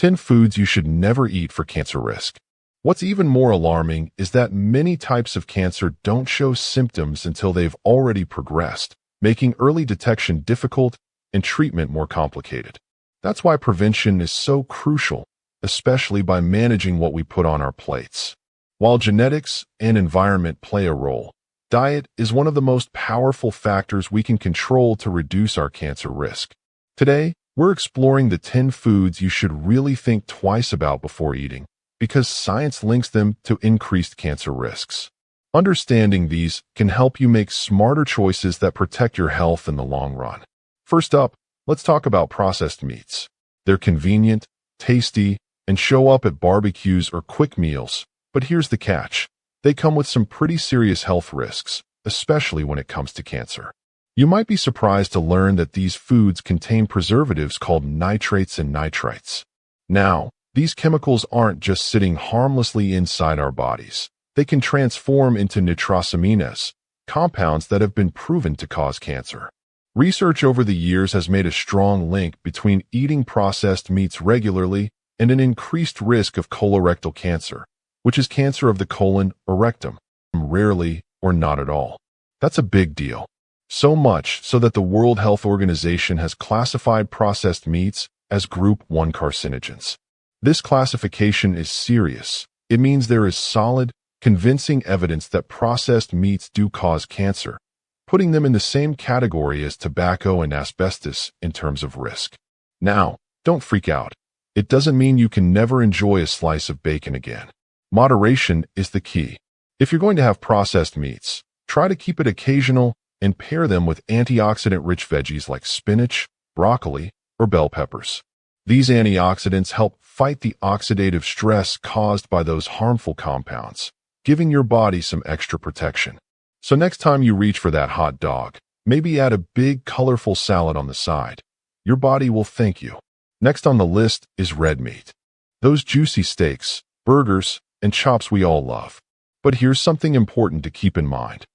10 foods you should never eat for cancer risk. What's even more alarming is that many types of cancer don't show symptoms until they've already progressed, making early detection difficult and treatment more complicated. That's why prevention is so crucial, especially by managing what we put on our plates. While genetics and environment play a role, diet is one of the most powerful factors we can control to reduce our cancer risk. Today, we're exploring the 10 foods you should really think twice about before eating, because science links them to increased cancer risks. Understanding these can help you make smarter choices that protect your health in the long run. First up, let's talk about processed meats. They're convenient, tasty, and show up at barbecues or quick meals. But here's the catch. They come with some pretty serious health risks, especially when it comes to cancer. You might be surprised to learn that these foods contain preservatives called nitrates and nitrites. Now, these chemicals aren't just sitting harmlessly inside our bodies. They can transform into nitrosamines, compounds that have been proven to cause cancer. Research over the years has made a strong link between eating processed meats regularly and an increased risk of colorectal cancer, which is cancer of the colon or rectum, rarely or not at all. That's a big deal. So much so that the World Health Organization has classified processed meats as Group 1 carcinogens. This classification is serious. It means there is solid, convincing evidence that processed meats do cause cancer, putting them in the same category as tobacco and asbestos in terms of risk. Now, don't freak out. It doesn't mean you can never enjoy a slice of bacon again. Moderation is the key. If you're going to have processed meats, try to keep it occasional and pair them with antioxidant-rich veggies like spinach, broccoli, or bell peppers. These antioxidants help fight the oxidative stress caused by those harmful compounds, giving your body some extra protection. So next time you reach for that hot dog, maybe add a big, colorful salad on the side. Your body will thank you. Next on the list is red meat. Those juicy steaks, burgers, and chops we all love. But here's something important to keep in mind.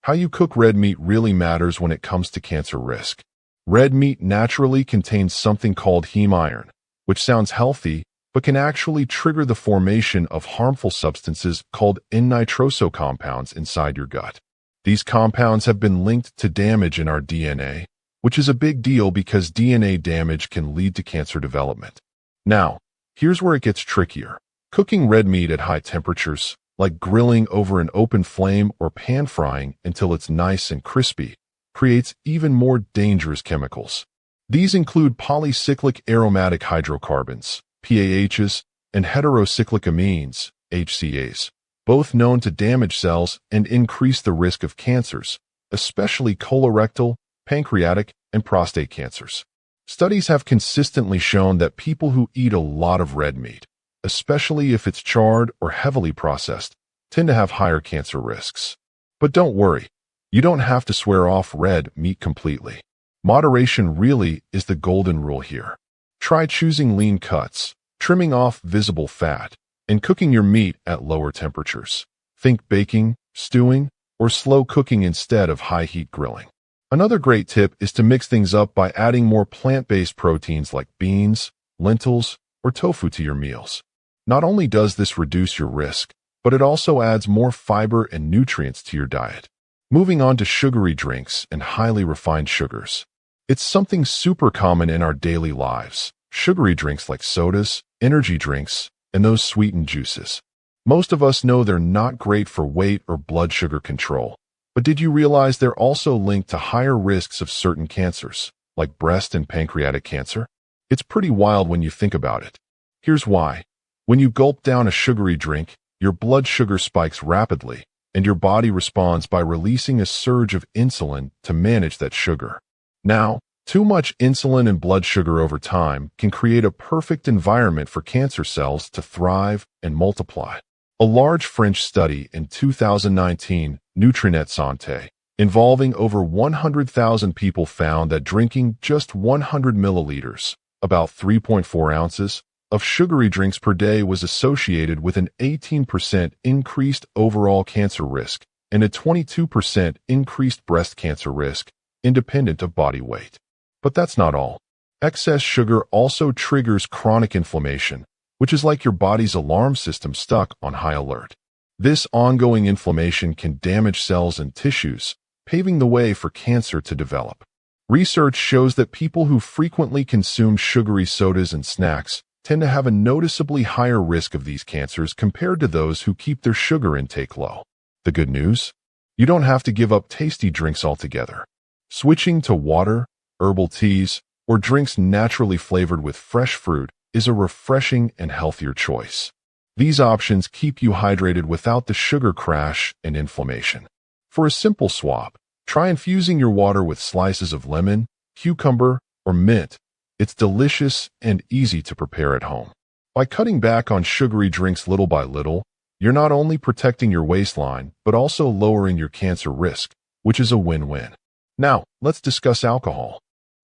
How you cook red meat really matters when it comes to cancer risk. Red meat naturally contains something called heme iron, which sounds healthy, but can actually trigger the formation of harmful substances called N-nitroso compounds inside your gut. These compounds have been linked to damage in our DNA, which is a big deal because DNA damage can lead to cancer development. Now, here's where it gets trickier. Cooking red meat at high temperatures, like grilling over an open flame or pan frying until it's nice and crispy, creates even more dangerous chemicals. These include polycyclic aromatic hydrocarbons, PAHs, and heterocyclic amines, HCAs, both known to damage cells and increase the risk of cancers, especially colorectal, pancreatic, and prostate cancers. Studies have consistently shown that people who eat a lot of red meat, especially if it's charred or heavily processed, tend to have higher cancer risks. But don't worry, you don't have to swear off red meat completely. Moderation really is the golden rule here. Try choosing lean cuts, trimming off visible fat, and cooking your meat at lower temperatures. Think baking, stewing, or slow cooking instead of high-heat grilling. Another great tip is to mix things up by adding more plant-based proteins like beans, lentils, or tofu to your meals. Not only does this reduce your risk, but it also adds more fiber and nutrients to your diet. Moving on to sugary drinks and highly refined sugars. It's something super common in our daily lives. Sugary drinks like sodas, energy drinks, and those sweetened juices. Most of us know they're not great for weight or blood sugar control. But did you realize they're also linked to higher risks of certain cancers, like breast and pancreatic cancer? It's pretty wild when you think about it. Here's why. When you gulp down a sugary drink, your blood sugar spikes rapidly, and your body responds by releasing a surge of insulin to manage that sugar. Now, too much insulin and blood sugar over time can create a perfect environment for cancer cells to thrive and multiply. A large French study in 2019, Nutrinet Santé, involving over 100,000 people found that drinking just 100 milliliters, about 3.4 ounces, of sugary drinks per day was associated with an 18% increased overall cancer risk and a 22% increased breast cancer risk, independent of body weight. But that's not all. Excess sugar also triggers chronic inflammation, which is like your body's alarm system stuck on high alert. This ongoing inflammation can damage cells and tissues, paving the way for cancer to develop. Research shows that people who frequently consume sugary sodas and snacks tend to have a noticeably higher risk of these cancers compared to those who keep their sugar intake low. The good news? You don't have to give up tasty drinks altogether. Switching to water, herbal teas, or drinks naturally flavored with fresh fruit is a refreshing and healthier choice. These options keep you hydrated without the sugar crash and inflammation. For a simple swap, try infusing your water with slices of lemon, cucumber, or mint. It's delicious and easy to prepare at home. By cutting back on sugary drinks little by little, you're not only protecting your waistline, but also lowering your cancer risk, which is a win-win. Now, let's discuss alcohol.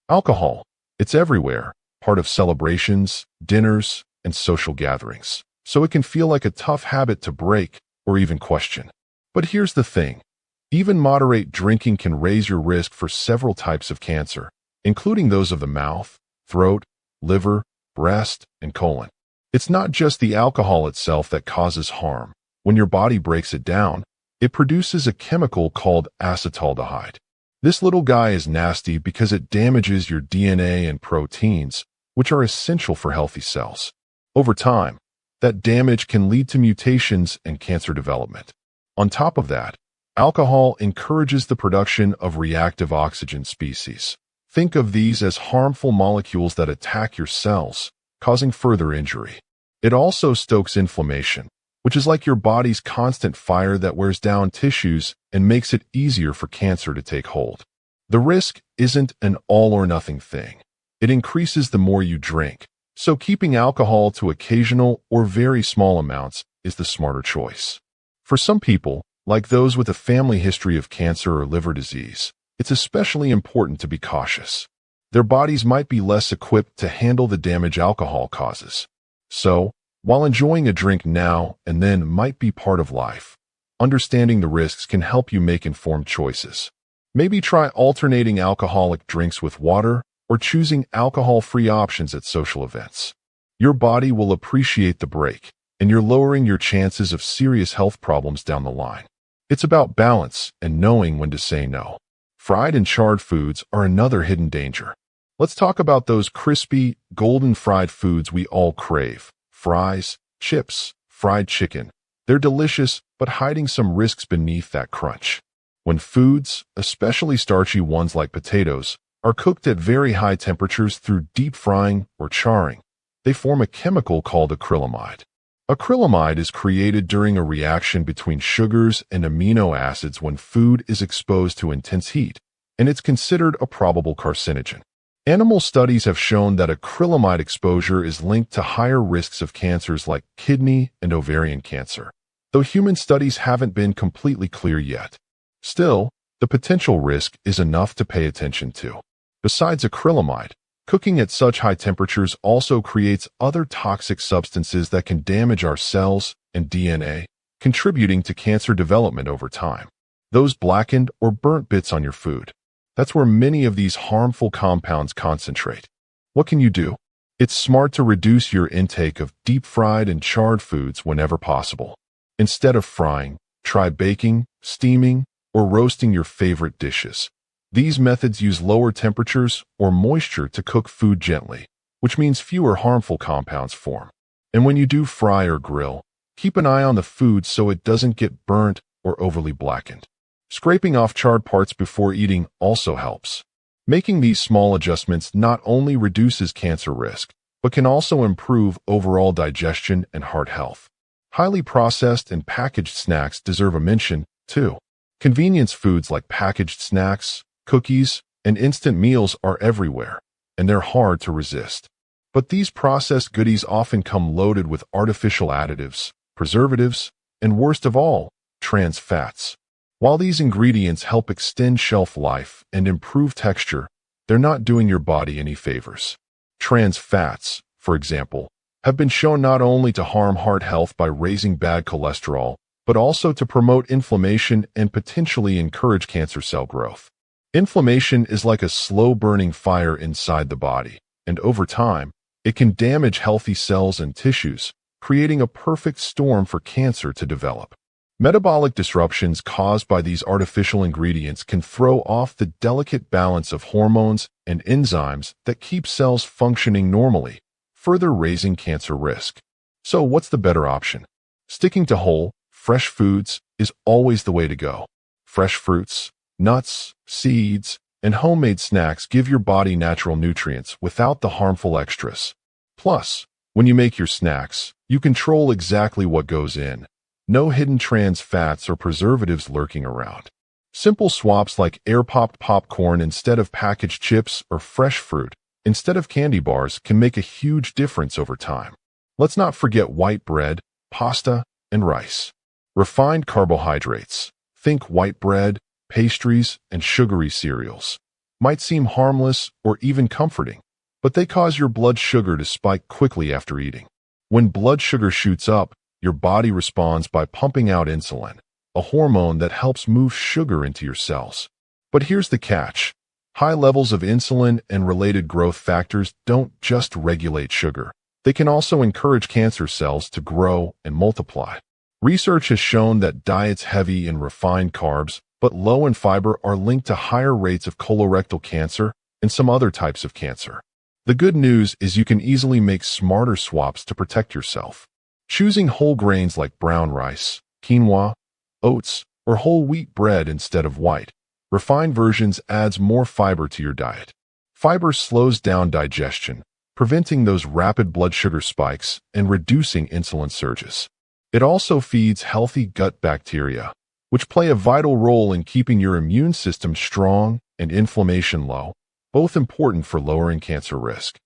Alcohol, it's everywhere, part of celebrations, dinners, and social gatherings. So it can feel like a tough habit to break or even question. But here's the thing. Even moderate drinking can raise your risk for several types of cancer, including those of the mouth, throat, liver, breast, and colon. It's not just the alcohol itself that causes harm. When your body breaks it down, it produces a chemical called acetaldehyde. This little guy is nasty because it damages your DNA and proteins, which are essential for healthy cells. Over time, that damage can lead to mutations and cancer development. On top of that, alcohol encourages the production of reactive oxygen species. Think of these as harmful molecules that attack your cells, causing further injury. It also stokes inflammation, which is like your body's constant fire that wears down tissues and makes it easier for cancer to take hold. The risk isn't an all-or-nothing thing. It increases the more you drink, so keeping alcohol to occasional or very small amounts is the smarter choice. For some people, like those with a family history of cancer or liver disease, it's especially important to be cautious. Their bodies might be less equipped to handle the damage alcohol causes. So, while enjoying a drink now and then might be part of life, understanding the risks can help you make informed choices. Maybe try alternating alcoholic drinks with water or choosing alcohol-free options at social events. Your body will appreciate the break, and you're lowering your chances of serious health problems down the line. It's about balance and knowing when to say no. Fried and charred foods are another hidden danger. Let's talk about those crispy, golden fried foods we all crave. Fries, chips, fried chicken. They're delicious, but hiding some risks beneath that crunch. When foods, especially starchy ones like potatoes, are cooked at very high temperatures through deep frying or charring, they form a chemical called acrylamide. Acrylamide is created during a reaction between sugars and amino acids when food is exposed to intense heat, and it's considered a probable carcinogen. Animal studies have shown that acrylamide exposure is linked to higher risks of cancers like kidney and ovarian cancer, though human studies haven't been completely clear yet. Still, the potential risk is enough to pay attention to. Besides acrylamide, cooking at such high temperatures also creates other toxic substances that can damage our cells and DNA, contributing to cancer development over time. Those blackened or burnt bits on your food. That's where many of these harmful compounds concentrate. What can you do? It's smart to reduce your intake of deep-fried and charred foods whenever possible. Instead of frying, try baking, steaming, or roasting your favorite dishes. These methods use lower temperatures or moisture to cook food gently, which means fewer harmful compounds form. And when you do fry or grill, keep an eye on the food so it doesn't get burnt or overly blackened. Scraping off charred parts before eating also helps. Making these small adjustments not only reduces cancer risk, but can also improve overall digestion and heart health. Highly processed and packaged snacks deserve a mention, too. Convenience foods like packaged snacks, cookies, and instant meals are everywhere, and they're hard to resist. But these processed goodies often come loaded with artificial additives, preservatives, and worst of all, trans fats. While these ingredients help extend shelf life and improve texture, they're not doing your body any favors. Trans fats, for example, have been shown not only to harm heart health by raising bad cholesterol, but also to promote inflammation and potentially encourage cancer cell growth. Inflammation is like a slow-burning fire inside the body, and over time, it can damage healthy cells and tissues, creating a perfect storm for cancer to develop. Metabolic disruptions caused by these artificial ingredients can throw off the delicate balance of hormones and enzymes that keep cells functioning normally, further raising cancer risk. So what's the better option? Sticking to whole, fresh foods is always the way to go. Fresh fruits, nuts, seeds, and homemade snacks give your body natural nutrients without the harmful extras. Plus, when you make your snacks, you control exactly what goes in. No hidden trans fats or preservatives lurking around. Simple swaps like air-popped popcorn instead of packaged chips or fresh fruit instead of candy bars can make a huge difference over time. Let's not forget white bread, pasta, and rice. Refined carbohydrates. Think white bread, pastries, and sugary cereals. Might seem harmless or even comforting, but they cause your blood sugar to spike quickly after eating. When blood sugar shoots up, your body responds by pumping out insulin, a hormone that helps move sugar into your cells. But here's the catch. High levels of insulin and related growth factors don't just regulate sugar. They can also encourage cancer cells to grow and multiply. Research has shown that diets heavy in refined carbs but low in fiber are linked to higher rates of colorectal cancer and some other types of cancer. The good news is you can easily make smarter swaps to protect yourself. Choosing whole grains like brown rice, quinoa, oats, or whole wheat bread instead of white, refined versions adds more fiber to your diet. Fiber slows down digestion, preventing those rapid blood sugar spikes and reducing insulin surges. It also feeds healthy gut bacteria, which play a vital role in keeping your immune system strong and inflammation low, both important for lowering cancer risk.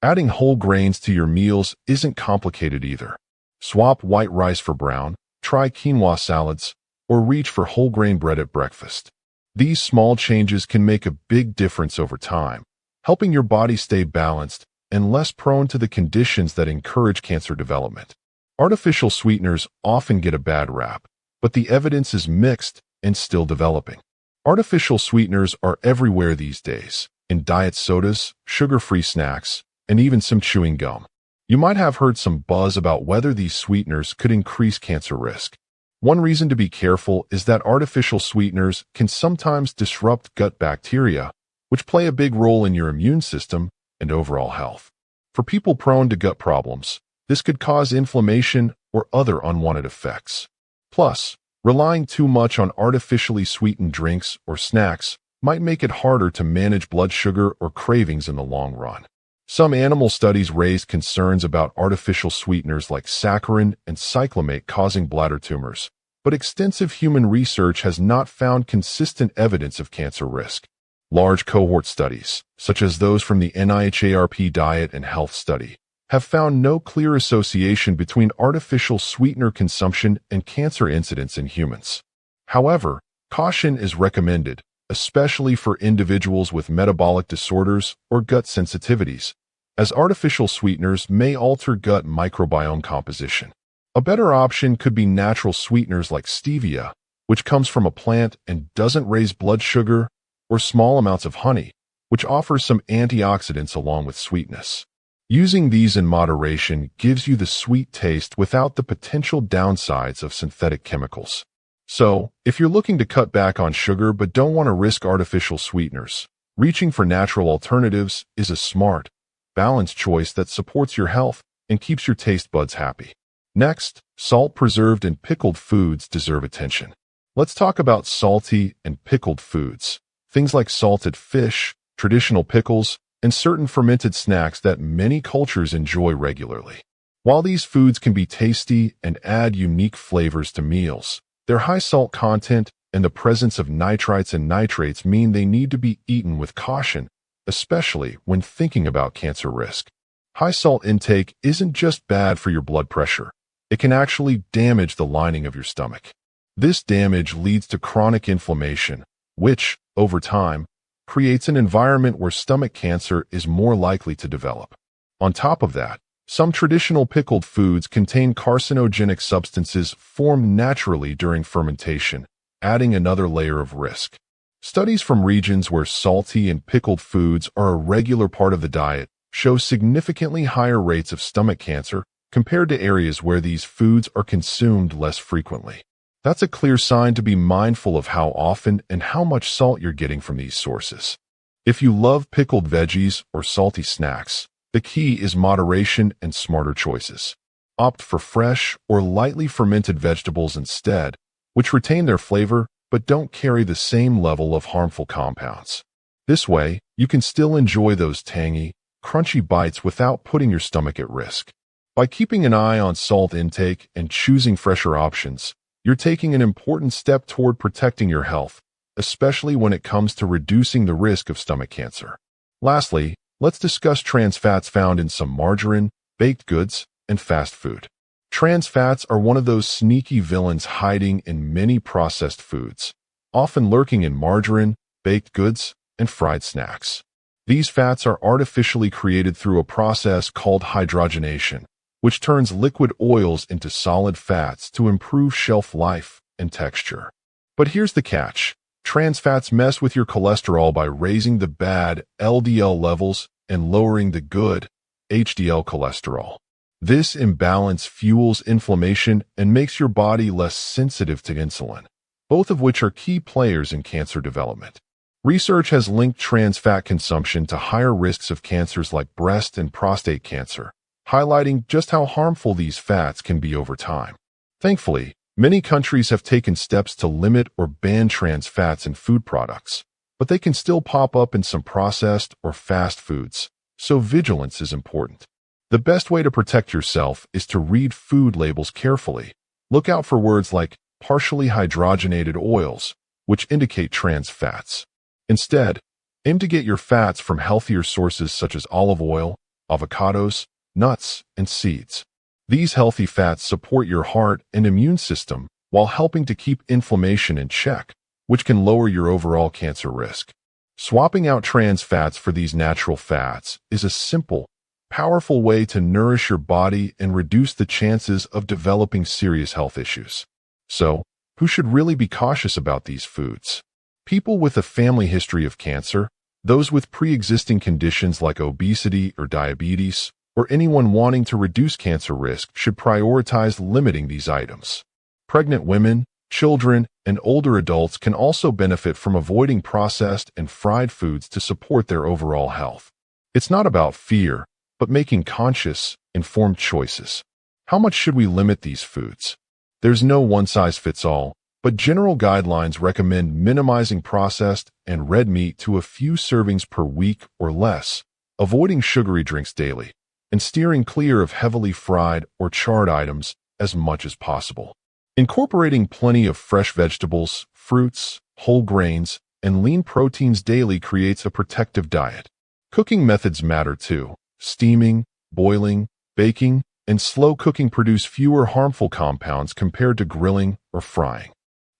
Adding whole grains to your meals isn't complicated either. Swap white rice for brown, try quinoa salads, or reach for whole grain bread at breakfast. These small changes can make a big difference over time, helping your body stay balanced and less prone to the conditions that encourage cancer development. Artificial sweeteners often get a bad rap, but the evidence is mixed and still developing. Artificial sweeteners are everywhere these days, in diet sodas, sugar-free snacks, and even some chewing gum. You might have heard some buzz about whether these sweeteners could increase cancer risk. One reason to be careful is that artificial sweeteners can sometimes disrupt gut bacteria, which play a big role in your immune system and overall health. For people prone to gut problems, this could cause inflammation or other unwanted effects. Plus, relying too much on artificially sweetened drinks or snacks might make it harder to manage blood sugar or cravings in the long run. Some animal studies raised concerns about artificial sweeteners like saccharin and cyclamate causing bladder tumors, but extensive human research has not found consistent evidence of cancer risk. Large cohort studies, such as those from the NIH Diet and Health Study, have found no clear association between artificial sweetener consumption and cancer incidence in humans. However, caution is recommended, especially for individuals with metabolic disorders or gut sensitivities, as artificial sweeteners may alter gut microbiome composition. A better option could be natural sweeteners like stevia, which comes from a plant and doesn't raise blood sugar, or small amounts of honey, which offers some antioxidants along with sweetness. Using these in moderation gives you the sweet taste without the potential downsides of synthetic chemicals. So, if you're looking to cut back on sugar but don't want to risk artificial sweeteners, reaching for natural alternatives is a smart, balanced choice that supports your health and keeps your taste buds happy. Next, salt preserved and pickled foods deserve attention. Let's talk about salty and pickled foods. Things like salted fish, traditional pickles, and certain fermented snacks that many cultures enjoy regularly. While these foods can be tasty and add unique flavors to meals, their high salt content and the presence of nitrites and nitrates mean they need to be eaten with caution, especially when thinking about cancer risk. High salt intake isn't just bad for your blood pressure. It can actually damage the lining of your stomach. This damage leads to chronic inflammation, which, over time, creates an environment where stomach cancer is more likely to develop. On top of that, some traditional pickled foods contain carcinogenic substances formed naturally during fermentation, adding another layer of risk. Studies from regions where salty and pickled foods are a regular part of the diet show significantly higher rates of stomach cancer compared to areas where these foods are consumed less frequently. That's a clear sign to be mindful of how often and how much salt you're getting from these sources. If you love pickled veggies or salty snacks, the key is moderation and smarter choices. Opt for fresh or lightly fermented vegetables instead, which retain their flavor but don't carry the same level of harmful compounds. This way, you can still enjoy those tangy, crunchy bites without putting your stomach at risk. By keeping an eye on salt intake and choosing fresher options, you're taking an important step toward protecting your health, especially when it comes to reducing the risk of stomach cancer. Lastly, let's discuss trans fats found in some margarine, baked goods, and fast food. Trans fats are one of those sneaky villains hiding in many processed foods, often lurking in margarine, baked goods, and fried snacks. These fats are artificially created through a process called hydrogenation, which turns liquid oils into solid fats to improve shelf life and texture. But here's the catch. Trans fats mess with your cholesterol by raising the bad LDL levels and lowering the good HDL cholesterol. This imbalance fuels inflammation and makes your body less sensitive to insulin, both of which are key players in cancer development. Research has linked trans fat consumption to higher risks of cancers like breast and prostate cancer, highlighting just how harmful these fats can be over time. Thankfully, many countries have taken steps to limit or ban trans fats in food products, but they can still pop up in some processed or fast foods, so vigilance is important. The best way to protect yourself is to read food labels carefully. Look out for words like partially hydrogenated oils, which indicate trans fats. Instead, aim to get your fats from healthier sources such as olive oil, avocados, nuts, and seeds. These healthy fats support your heart and immune system while helping to keep inflammation in check, which can lower your overall cancer risk. Swapping out trans fats for these natural fats is a simple, powerful way to nourish your body and reduce the chances of developing serious health issues. So, who should really be cautious about these foods? People with a family history of cancer, those with pre-existing conditions like obesity or diabetes, or anyone wanting to reduce cancer risk should prioritize limiting these items. Pregnant women, children, and older adults can also benefit from avoiding processed and fried foods to support their overall health. It's not about fear, but making conscious, informed choices. How much should we limit these foods? There's no one-size-fits-all, but general guidelines recommend minimizing processed and red meat to a few servings per week or less, avoiding sugary drinks daily, and steering clear of heavily fried or charred items as much as possible. Incorporating plenty of fresh vegetables, fruits, whole grains, and lean proteins daily creates a protective diet. Cooking methods matter too. Steaming, boiling, baking, and slow cooking produce fewer harmful compounds compared to grilling or frying.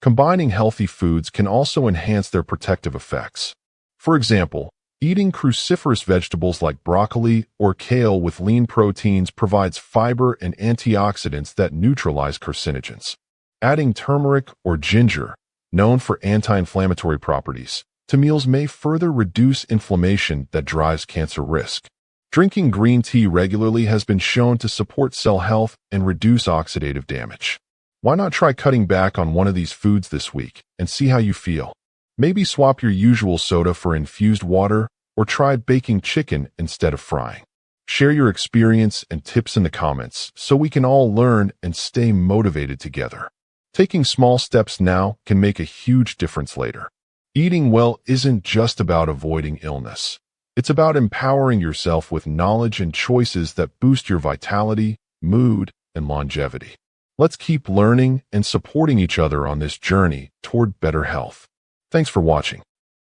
Combining healthy foods can also enhance their protective effects. For example, eating cruciferous vegetables like broccoli or kale with lean proteins provides fiber and antioxidants that neutralize carcinogens. Adding turmeric or ginger, known for anti-inflammatory properties, to meals may further reduce inflammation that drives cancer risk. Drinking green tea regularly has been shown to support cell health and reduce oxidative damage. Why not try cutting back on one of these foods this week and see how you feel? Maybe swap your usual soda for infused water or try baking chicken instead of frying. Share your experience and tips in the comments so we can all learn and stay motivated together. Taking small steps now can make a huge difference later. Eating well isn't just about avoiding illness. It's about empowering yourself with knowledge and choices that boost your vitality, mood, and longevity. Let's keep learning and supporting each other on this journey toward better health. Thanks for watching.